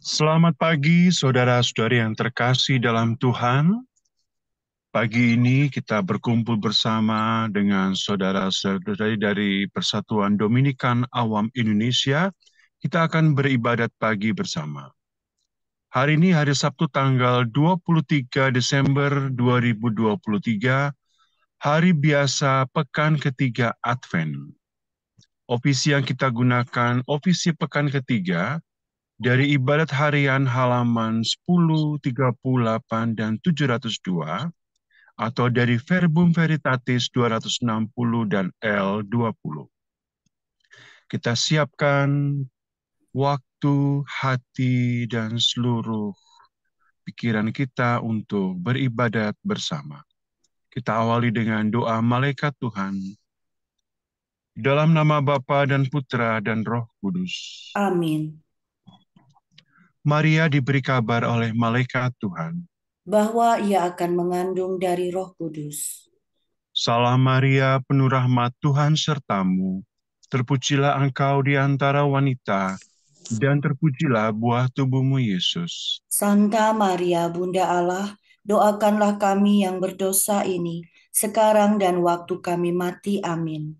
Selamat pagi, saudara-saudari yang terkasih dalam Tuhan. Pagi ini kita berkumpul bersama dengan saudara-saudari dari Persatuan Dominikan Awam Indonesia. Kita akan beribadat pagi bersama. Hari ini hari Sabtu tanggal 23 Desember 2023, hari biasa pekan ketiga Advent. Ofisi yang kita gunakan, ofisi pekan ketiga, dari ibadat harian halaman 10, 38, dan 702, atau dari Verbum Veritatis 260 dan L20. Kita siapkan waktu, hati, dan seluruh pikiran kita untuk beribadat bersama. Kita awali dengan doa malaikat Tuhan. Dalam nama Bapa dan Putra dan Roh Kudus. Amin. Maria diberi kabar oleh malaikat Tuhan. Bahwa ia akan mengandung dari Roh Kudus. Salam Maria, penuh rahmat Tuhan sertamu. Terpujilah engkau di antara wanita, dan terpujilah buah tubuhmu Yesus. Santa Maria, Bunda Allah, doakanlah kami yang berdosa ini, sekarang dan waktu kami mati. Amin.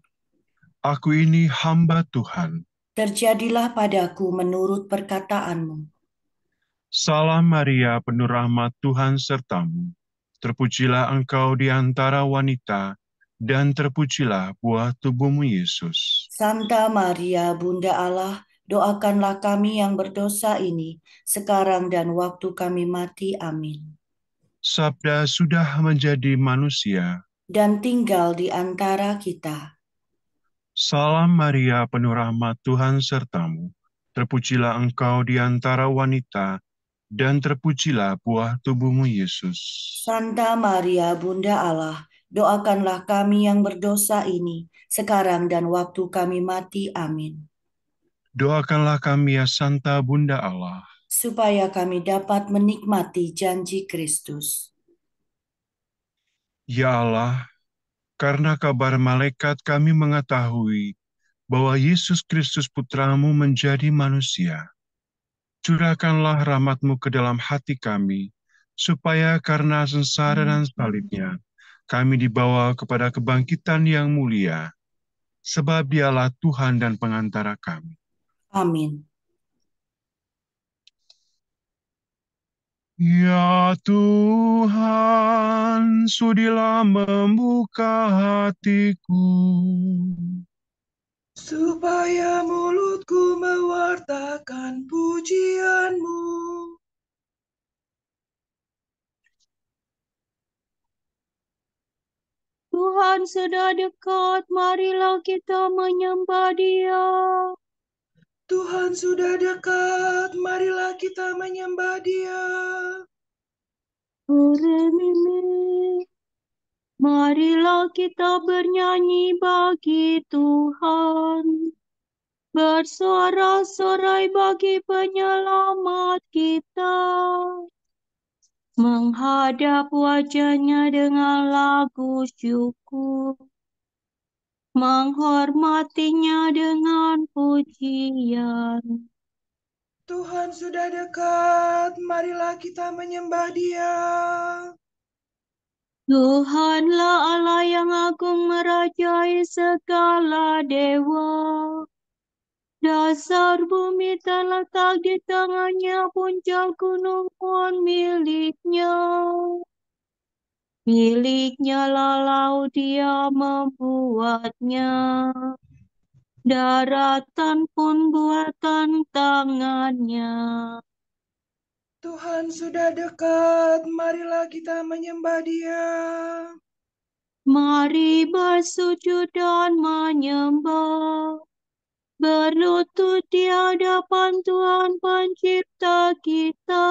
Aku ini hamba Tuhan. Terjadilah padaku menurut perkataanmu. Salam Maria, penuh rahmat Tuhan sertamu. Terpujilah engkau di antara wanita, dan terpujilah buah tubuhmu Yesus. Santa Maria, Bunda Allah, doakanlah kami yang berdosa ini, sekarang dan waktu kami mati. Amin. Sabda sudah menjadi manusia. Dan tinggal di antara kita. Salam Maria, penuh rahmat Tuhan sertamu. Terpujilah engkau di antara wanita, dan terpujilah buah tubuhmu Yesus. Santa Maria, Bunda Allah, doakanlah kami yang berdosa ini, sekarang dan waktu kami mati. Amin. Doakanlah kami ya Santa Bunda Allah. Supaya kami dapat menikmati janji Kristus. Ya Allah, karena kabar malaikat kami mengetahui bahwa Yesus Kristus Putramu menjadi manusia. Curahkanlah rahmat-Mu ke dalam hati kami, supaya karena sengsara dan salibnya, kami dibawa kepada kebangkitan yang mulia, sebab dialah Tuhan dan pengantara kami. Amin. Ya Tuhan, sudilah membuka hatiku, supaya mulutku mewartakan pujian-Mu. Tuhan sudah dekat, marilah kita menyembah Dia. Tuhan sudah dekat, marilah kita menyembah Dia. Uremimi, marilah kita bernyanyi bagi Tuhan. Bersorak-sorai bagi penyelamat kita. Menghadap wajahnya dengan lagu syukur. Menghormatinya dengan pujian. Tuhan sudah dekat, marilah kita menyembah Dia. Tuhanlah Allah yang agung merajai segala dewa. Dasar bumi terletak di tangannya, puncak gunung pun miliknya. Miliknya lalau dia membuatnya. Daratan pun buatan tangannya. Tuhan sudah dekat, marilah kita menyembah Dia. Mari bersujud dan menyembah. Berlutut di hadapan Tuhan pencipta kita.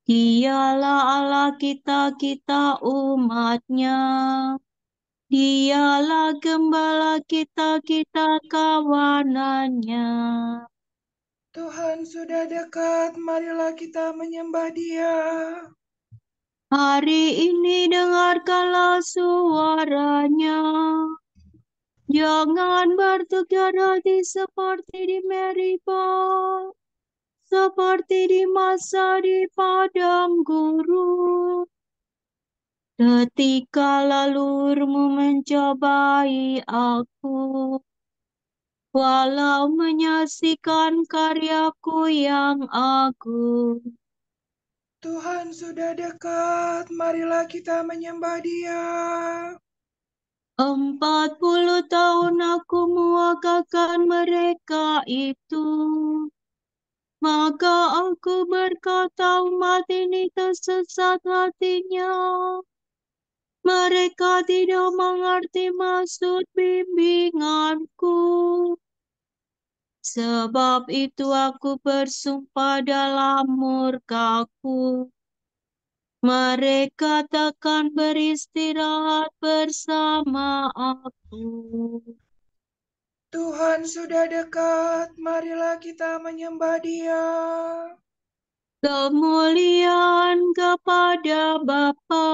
Dialah Allah kita, kita umatnya. Dialah gembala kita, kita kawanannya. Tuhan sudah dekat, marilah kita menyembah Dia. Hari ini dengarkanlah suaranya. Jangan bertukar hati seperti di Meribah, seperti di masa di padang gurun. Ketika lalurmu mencobai aku, walau menyaksikan karyaku yang agung. Tuhan sudah dekat, marilah kita menyembah Dia. 40 tahun aku mewakilkan mereka itu. Maka aku berkata, umat ini tersesat hatinya. Mereka tidak mengerti maksud bimbinganku. Sebab itu aku bersumpah dalam murkaku. Mereka takkan beristirahat bersama aku. Tuhan sudah dekat, marilah kita menyembah Dia. Kemuliaan kepada Bapa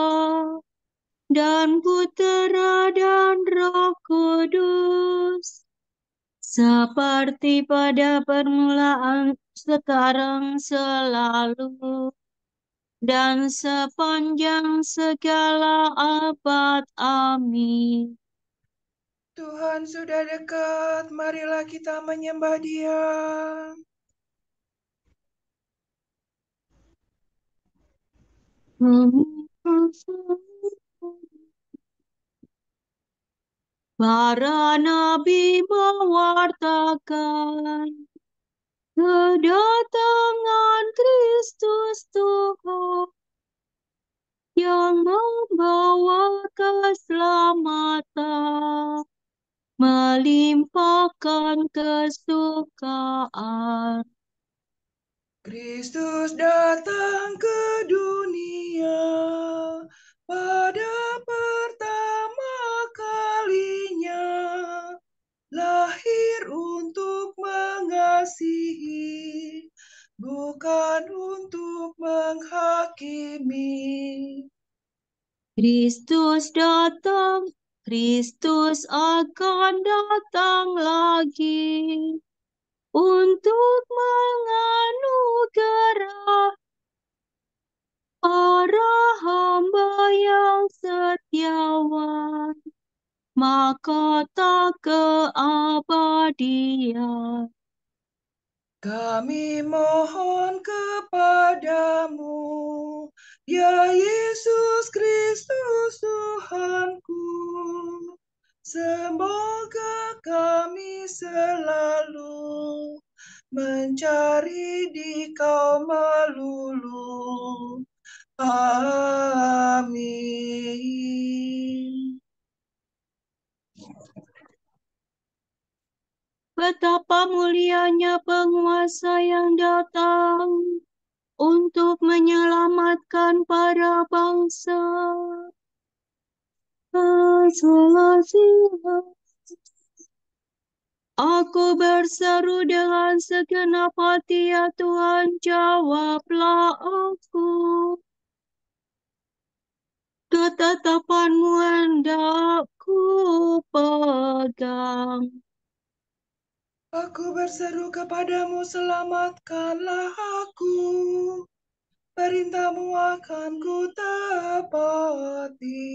dan Putera dan Roh Kudus, seperti pada permulaan, sekarang, selalu, dan sepanjang segala abad. Amin. Tuhan sudah dekat, marilah kita menyembah Dia. Para nabi mewartakan kedatangan Kristus Tuhan yang membawa keselamatan, melimpahkan kesukaan. Kristus datang ke dunia pada pertama kalinya, lahir untuk mengasihi, bukan untuk menghakimi. Kristus datang, Kristus akan datang lagi untuk menganugerah para hamba yang setiawan mahkota keabadian. Kami mohon kepadamu, ya Yesus Kristus Tuhanku, semoga kami selalu mencari di Kau melulu. Amin. Betapa mulianya penguasa yang datang untuk menyelamatkan para bangsa. Aku berseru dengan segenap hati, ya Tuhan, jawablah aku. Ketetapanmu hendak ku pegang. Aku berseru kepadamu, selamatkanlah aku. Perintahmu akan ku taati.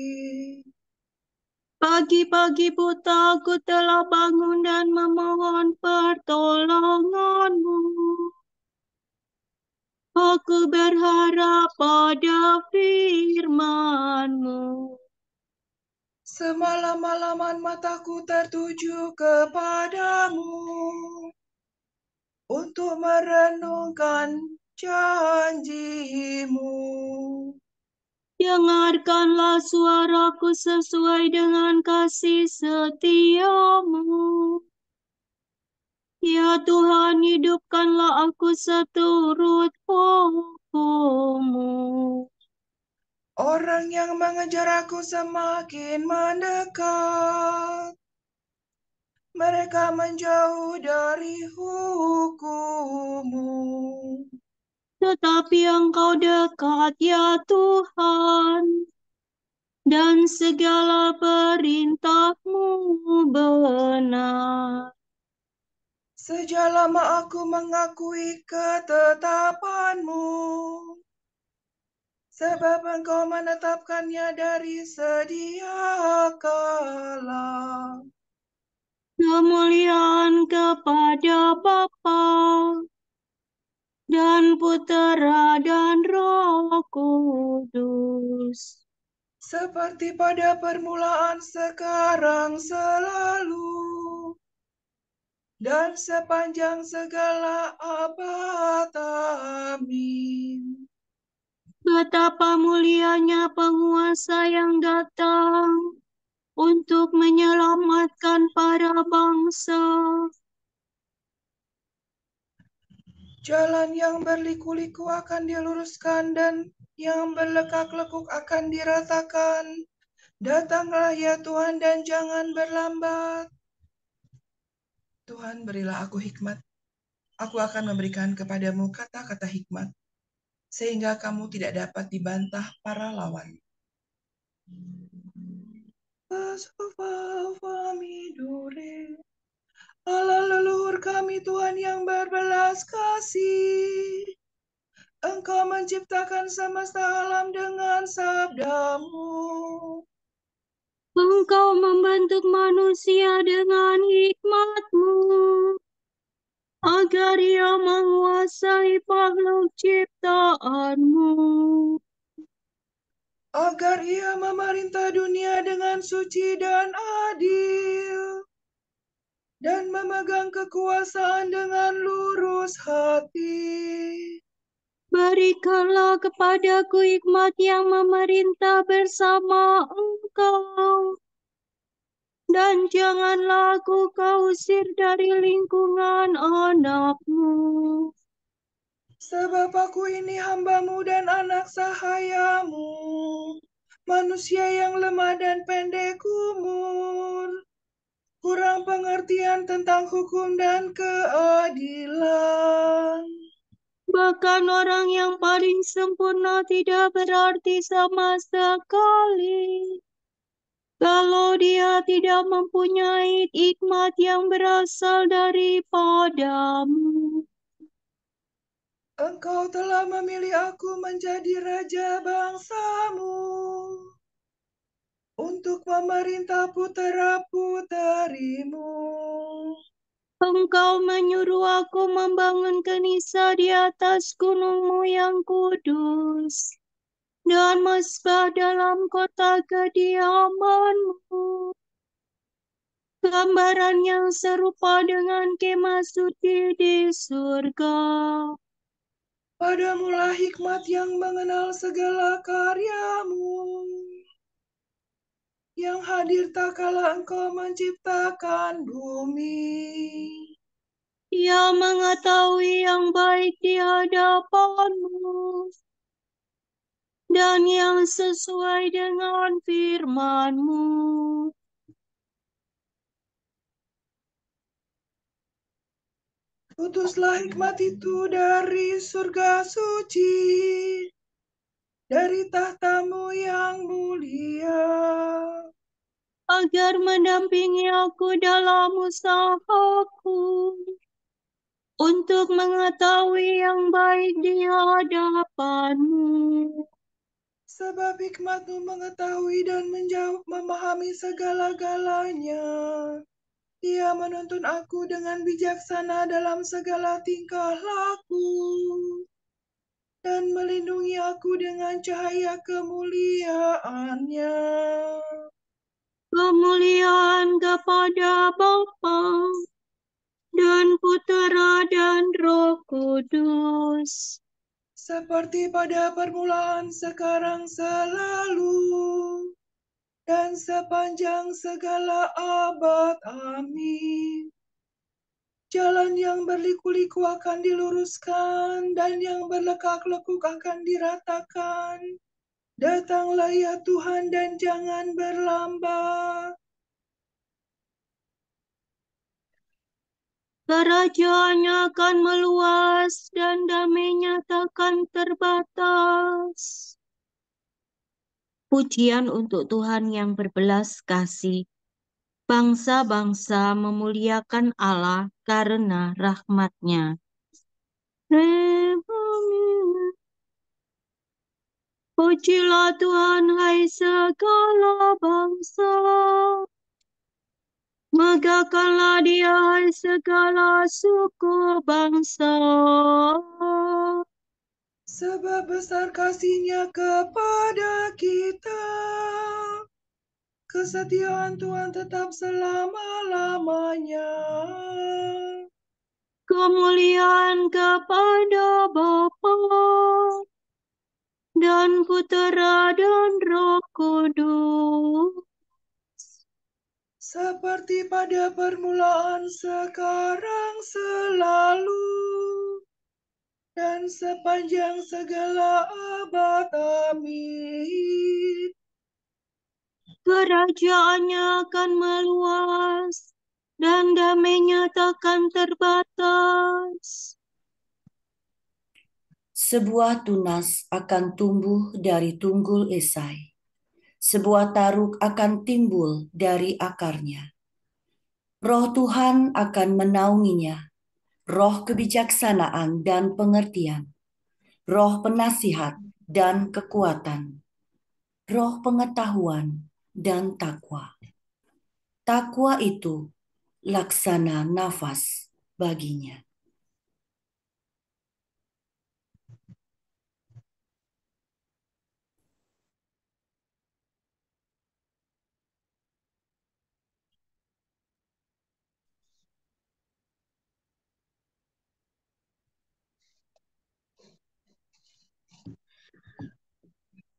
Pagi-pagi buta aku telah bangun dan memohon pertolonganmu. Aku berharap pada firman-Mu. Semalam-malaman mataku tertuju kepadamu untuk merenungkan janji-Mu. Dengarkanlah suaraku sesuai dengan kasih setia-Mu. Ya Tuhan, hidupkanlah aku seturut hukum-Mu. Orang yang mengejar aku semakin mendekat. Mereka menjauh dari hukum-Mu. Tetapi Engkau dekat, ya Tuhan, dan segala perintah-Mu benar. sejak lama aku mengakui ketetapan-Mu, sebab Engkau menetapkannya dari sedia kala. Kemuliaan kepada Bapa dan Putera dan Roh Kudus. Seperti pada permulaan, sekarang, selalu, dan sepanjang segala abad. Amin. Betapa mulianya penguasa yang datang untuk menyelamatkan para bangsa. Jalan yang berliku-liku akan diluruskan dan yang berlekak-lekuk akan diratakan. Datanglah ya Tuhan dan jangan berlambat. Tuhan, berilah aku hikmat. Aku akan memberikan kepadamu kata-kata hikmat, sehingga kamu tidak dapat dibantah para lawan. Allah leluhur kami, Tuhan yang berbelas kasih. Engkau menciptakan semesta alam dengan sabda-Mu. Engkau membentuk manusia dengan hikmat-Mu, agar ia menguasai makhluk ciptaan-Mu. Agar ia memerintah dunia dengan suci dan adil, dan memegang kekuasaan dengan lurus hati. Berikanlah kepadaku hikmat yang memerintah bersama Engkau, dan janganlah aku kau usir dari lingkungan anak-Mu. Sebab aku ini hamba-Mu dan anak sahaya-Mu, manusia yang lemah dan pendek umur, kurang pengertian tentang hukum dan keadilan. Bahkan orang yang paling sempurna tidak berarti sama sekali kalau dia tidak mempunyai hikmat yang berasal daripadamu. Engkau telah memilih aku menjadi raja bangsa-Mu, untuk memerintah putera-puterimu. Engkau menyuruh aku membangun kenisa di atas gunung-Mu yang kudus, dan mesbah dalam kota kediaman-Mu. Gambaran yang serupa dengan kemah suci di surga. Padamulah hikmat yang mengenal segala karya-Mu, yang hadir tak kala Engkau menciptakan bumi. Ia mengetahui yang baik di hadapan-Mu, dan yang sesuai dengan firman-Mu. Utuslah hikmat itu dari surga suci, dari tahta-Mu yang mulia, Agar mendampingi aku dalam usahaku, untuk mengetahui yang baik di hadapan-Mu. sebab hikmat-Mu mengetahui dan memahami segala-galanya. Ia menuntun aku dengan bijaksana dalam segala tingkah laku, dan melindungi aku dengan cahaya kemuliaan-Nya. Kemuliaan kepada Bapa dan Putera dan Roh Kudus. Seperti pada permulaan, sekarang, selalu, dan sepanjang segala abad. Amin. Jalan yang berliku-liku akan diluruskan, dan yang berlekak-lekuk akan diratakan. Datanglah ya Tuhan dan jangan berlambat. Kerajaannya akan meluas dan damainya takkan terbatas. Pujian untuk Tuhan yang berbelas kasih. Bangsa-bangsa memuliakan Allah karena rahmat-Nya. Pujilah Tuhan, hai segala bangsa. Megahkanlah Dia, hai segala suku bangsa. Sebab besar kasih-Nya kepada kita. Kesetiaan Tuhan tetap selama-lamanya. Kemuliaan kepada Bapa dan Putera dan Roh Kudus. Seperti pada permulaan, sekarang, selalu, dan sepanjang segala abad. Amin. Kerajaannya akan meluas dan damai-Nya takkan terbatas. Sebuah tunas akan tumbuh dari tunggul esai. Sebuah taruk akan timbul dari akarnya. Roh Tuhan akan menaunginya, roh kebijaksanaan dan pengertian, roh penasihat dan kekuatan, roh pengetahuan dan takwa. Takwa itu laksana nafas baginya.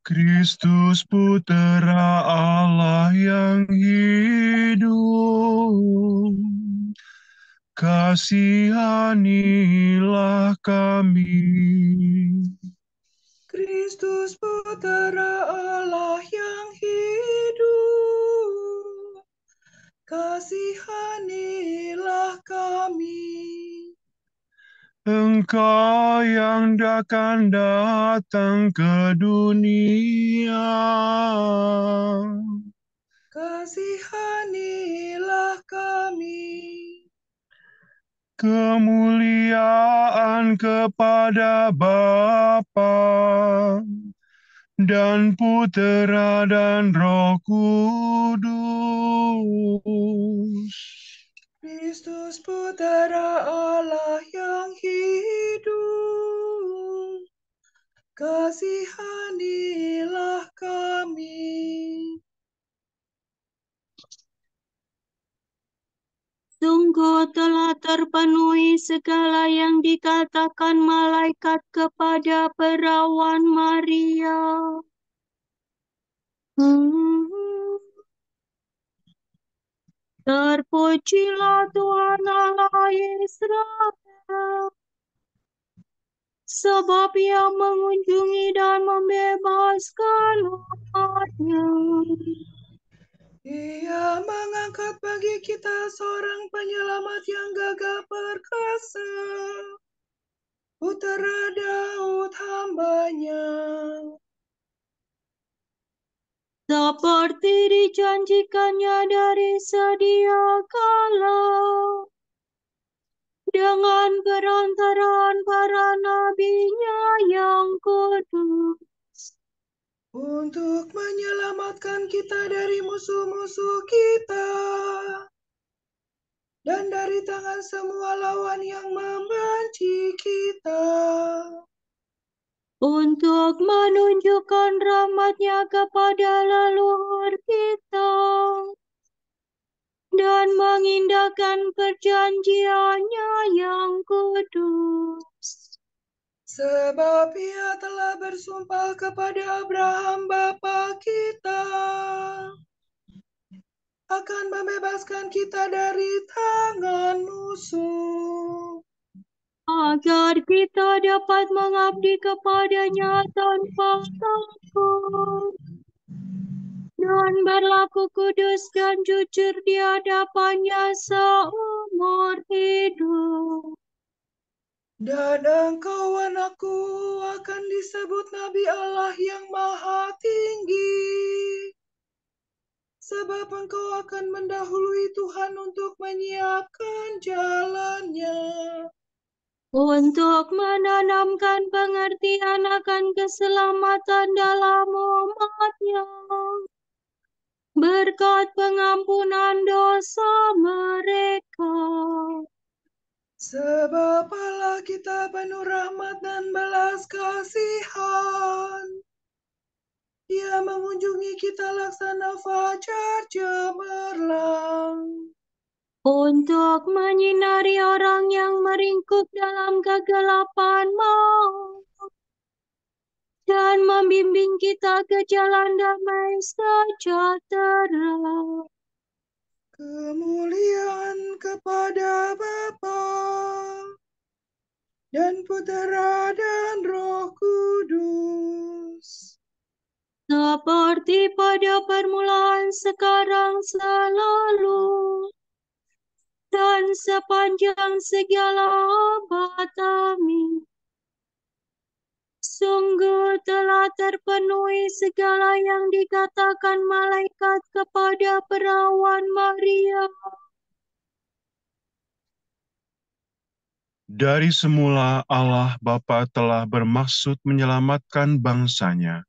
Kristus Putera Allah yang hidup, kasihanilah kami. Kristus Putera Allah yang hidup, kasihanilah kami. Engkau yang akan datang ke dunia, kasihanilah kami. kemuliaan kepada Bapa dan Putera dan Roh Kudus. Kristus Putera Allah yang hidup, kasihanilah kami. Sungguh telah terpenuhi segala yang dikatakan malaikat kepada perawan Maria. Terpujilah Tuhan Allah Israel, sebab Ia mengunjungi dan membebaskan umatnya. Ia mengangkat bagi kita seorang penyelamat yang gagah perkasa, Putera Daud hamba-Nya. Seperti dijanjikannya dari sedia kala, dengan perantaraan para nabi-Nya yang kudus, Untuk menyelamatkan kita dari musuh-musuh kita, dan dari tangan semua lawan yang membenci kita. untuk menunjukkan rahmat-Nya kepada leluhur kita, dan mengindahkan perjanjian-Nya yang kudus. Sebab Ia telah bersumpah kepada Abraham bapa kita, akan membebaskan kita dari tangan musuh, agar kita dapat mengabdi kepada-Nya tanpa takut, dan berlaku kudus dan jujur di hadapan-Nya seumur hidup. dan engkau anakku akan disebut Nabi Allah yang Maha Tinggi, sebab Engkau akan mendahului Tuhan untuk menyiapkan jalannya. Untuk menanamkan pengertian akan keselamatan dalam umat-Nya, berkat pengampunan dosa mereka. Sebab Allah kita penuh rahmat dan belas kasihan. Ia mengunjungi kita laksana fajar cemerlang. Untuk menyinari orang yang meringkuk dalam kegelapan maut, dan membimbing kita ke jalan damai sejahtera. Kemuliaan kepada Bapa dan Putera dan Roh Kudus. Seperti pada permulaan, sekarang, selalu, dan sepanjang segala abad. Amin. Sungguh telah terpenuhi segala yang dikatakan malaikat kepada perawan Maria. Dari semula Allah Bapa telah bermaksud menyelamatkan bangsanya.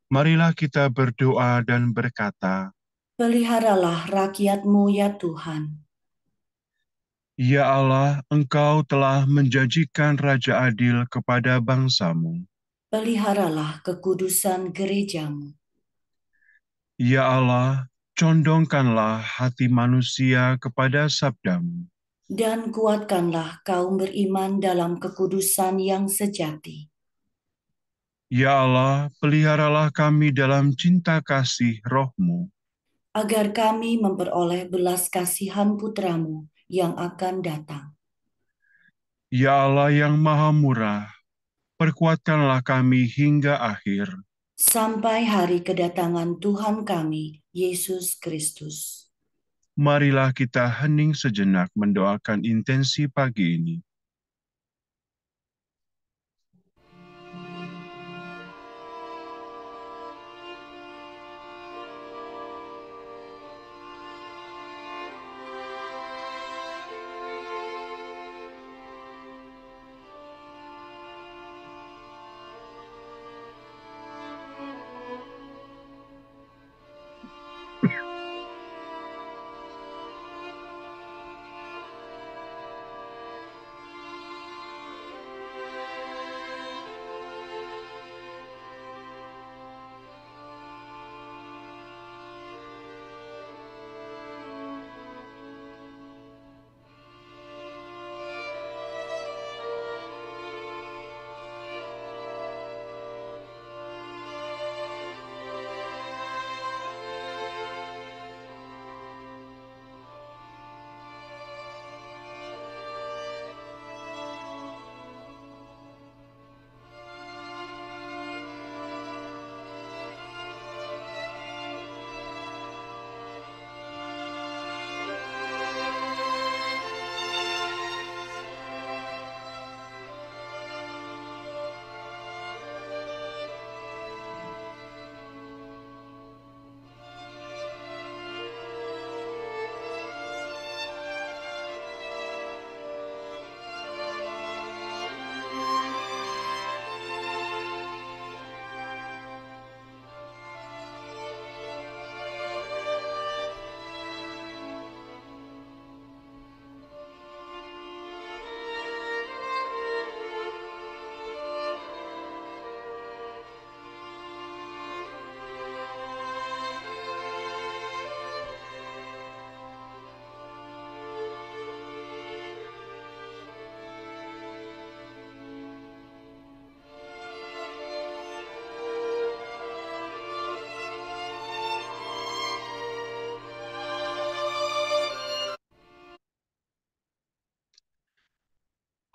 Marilah kita berdoa dan berkata, Peliharalah rakyat-Mu ya Tuhan. Ya Allah, Engkau telah menjanjikan Raja Adil kepada bangsamu. Peliharalah kekudusan gereja-Mu. Ya Allah, condongkanlah hati manusia kepada sabdamu. Dan kuatkanlah kaum beriman dalam kekudusan yang sejati. Ya Allah, peliharalah kami dalam cinta kasih roh-Mu. Agar kami memperoleh belas kasihan putra-Mu yang akan datang. Ya Allah yang maha murah, perkuatkanlah kami hingga akhir. Sampai hari kedatangan Tuhan kami, Yesus Kristus. Marilah kita hening sejenak mendoakan intensi pagi ini.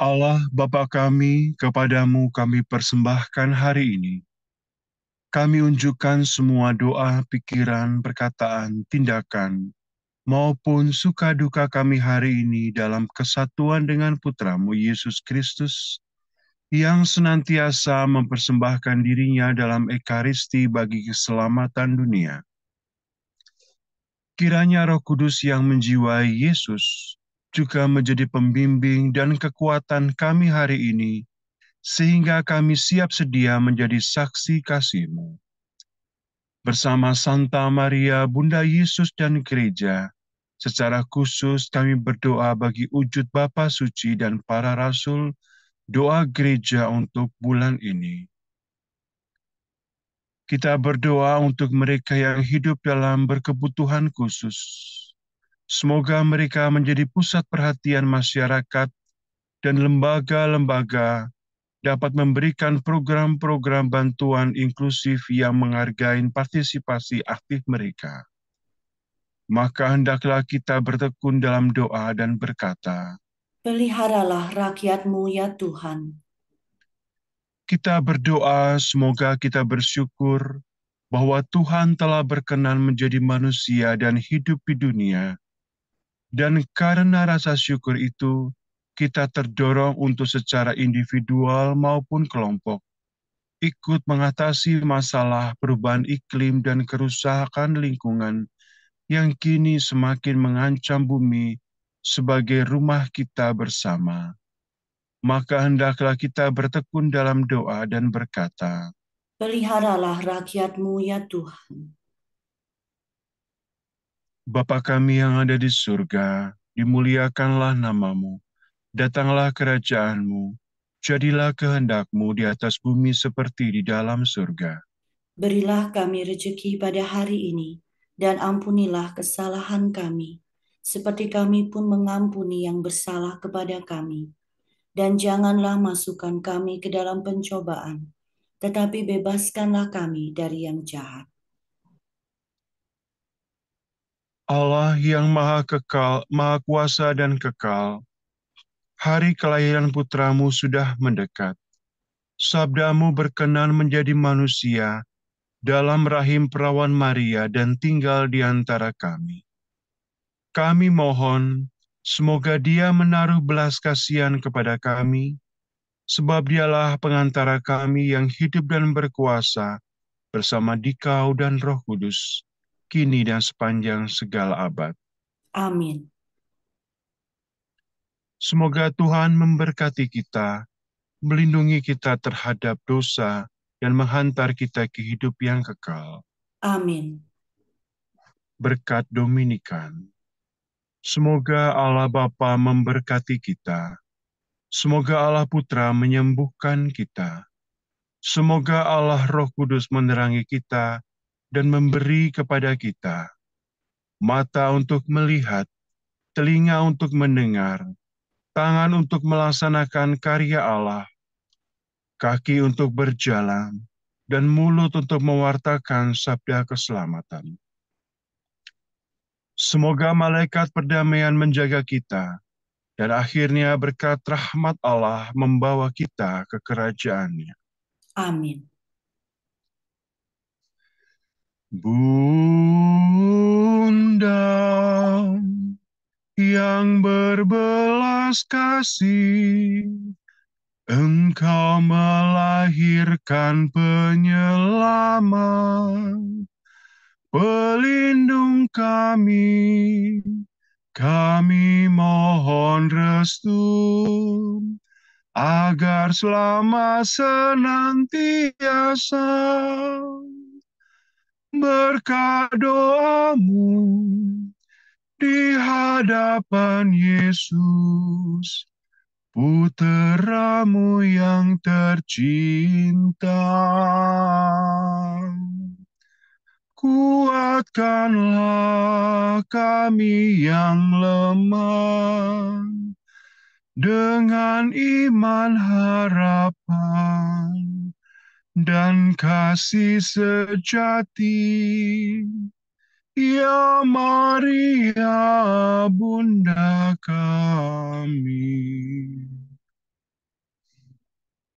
Allah Bapa kami, kepadamu kami persembahkan hari ini. Kami unjukkan semua doa, pikiran, perkataan, tindakan, maupun suka duka kami hari ini dalam kesatuan dengan Putramu Yesus Kristus, yang senantiasa mempersembahkan dirinya dalam Ekaristi bagi keselamatan dunia. Kiranya Roh Kudus yang menjiwai Yesus juga menjadi pembimbing dan kekuatan kami hari ini, sehingga kami siap sedia menjadi saksi kasih-Mu. Bersama Santa Maria, Bunda Yesus dan Gereja, secara khusus kami berdoa bagi wujud Bapa Suci dan para Rasul, doa gereja untuk bulan ini. Kita berdoa untuk mereka yang hidup dalam berkebutuhan khusus. Semoga mereka menjadi pusat perhatian masyarakat dan lembaga-lembaga dapat memberikan program-program bantuan inklusif yang menghargai partisipasi aktif mereka. Maka hendaklah kita bertekun dalam doa dan berkata, Peliharalah rakyat-Mu ya Tuhan. kita berdoa semoga kita bersyukur bahwa Tuhan telah berkenan menjadi manusia dan hidup di dunia. Dan karena rasa syukur itu, kita terdorong untuk secara individual maupun kelompok ikut mengatasi masalah perubahan iklim dan kerusakan lingkungan yang kini semakin mengancam bumi sebagai rumah kita bersama. Maka hendaklah kita bertekun dalam doa dan berkata, Peliharalah rakyat-Mu ya Tuhan. Bapa kami yang ada di surga, dimuliakanlah nama-Mu, datanglah kerajaan-Mu, jadilah kehendak-Mu di atas bumi seperti di dalam surga. Berilah kami rejeki pada hari ini, dan ampunilah kesalahan kami, seperti kami pun mengampuni yang bersalah kepada kami. Dan janganlah masukkan kami ke dalam pencobaan, tetapi bebaskanlah kami dari yang jahat. Allah yang maha kekal, maha kuasa dan kekal, hari kelahiran putramu sudah mendekat. Sabdamu berkenan menjadi manusia dalam rahim perawan Maria dan tinggal di antara kami. Kami mohon, semoga Dia menaruh belas kasihan kepada kami, sebab Dialah pengantara kami yang hidup dan berkuasa bersama Dikau dan Roh Kudus, kini dan sepanjang segala abad. Amin. Semoga Tuhan memberkati kita, melindungi kita terhadap dosa, dan menghantar kita ke hidup yang kekal. Amin. Berkat Dominikan. Semoga Allah Bapa memberkati kita. Semoga Allah Putra menyembuhkan kita. Semoga Allah Roh Kudus menerangi kita dan memberi kepada kita mata untuk melihat, telinga untuk mendengar, tangan untuk melaksanakan karya Allah, kaki untuk berjalan, dan mulut untuk mewartakan sabda keselamatan. Semoga malaikat perdamaian menjaga kita, dan akhirnya berkat rahmat Allah membawa kita ke kerajaan-Nya. Amin. Bunda yang berbelas kasih, Engkau melahirkan penyelamat, pelindung kami mohon restu, agar selama senantiasa berkat doamu di hadapan Yesus, Putramu yang tercinta. Kuatkanlah kami yang lemah dengan iman, harapan, dan kasih sejati. Ya Maria, Bunda kami.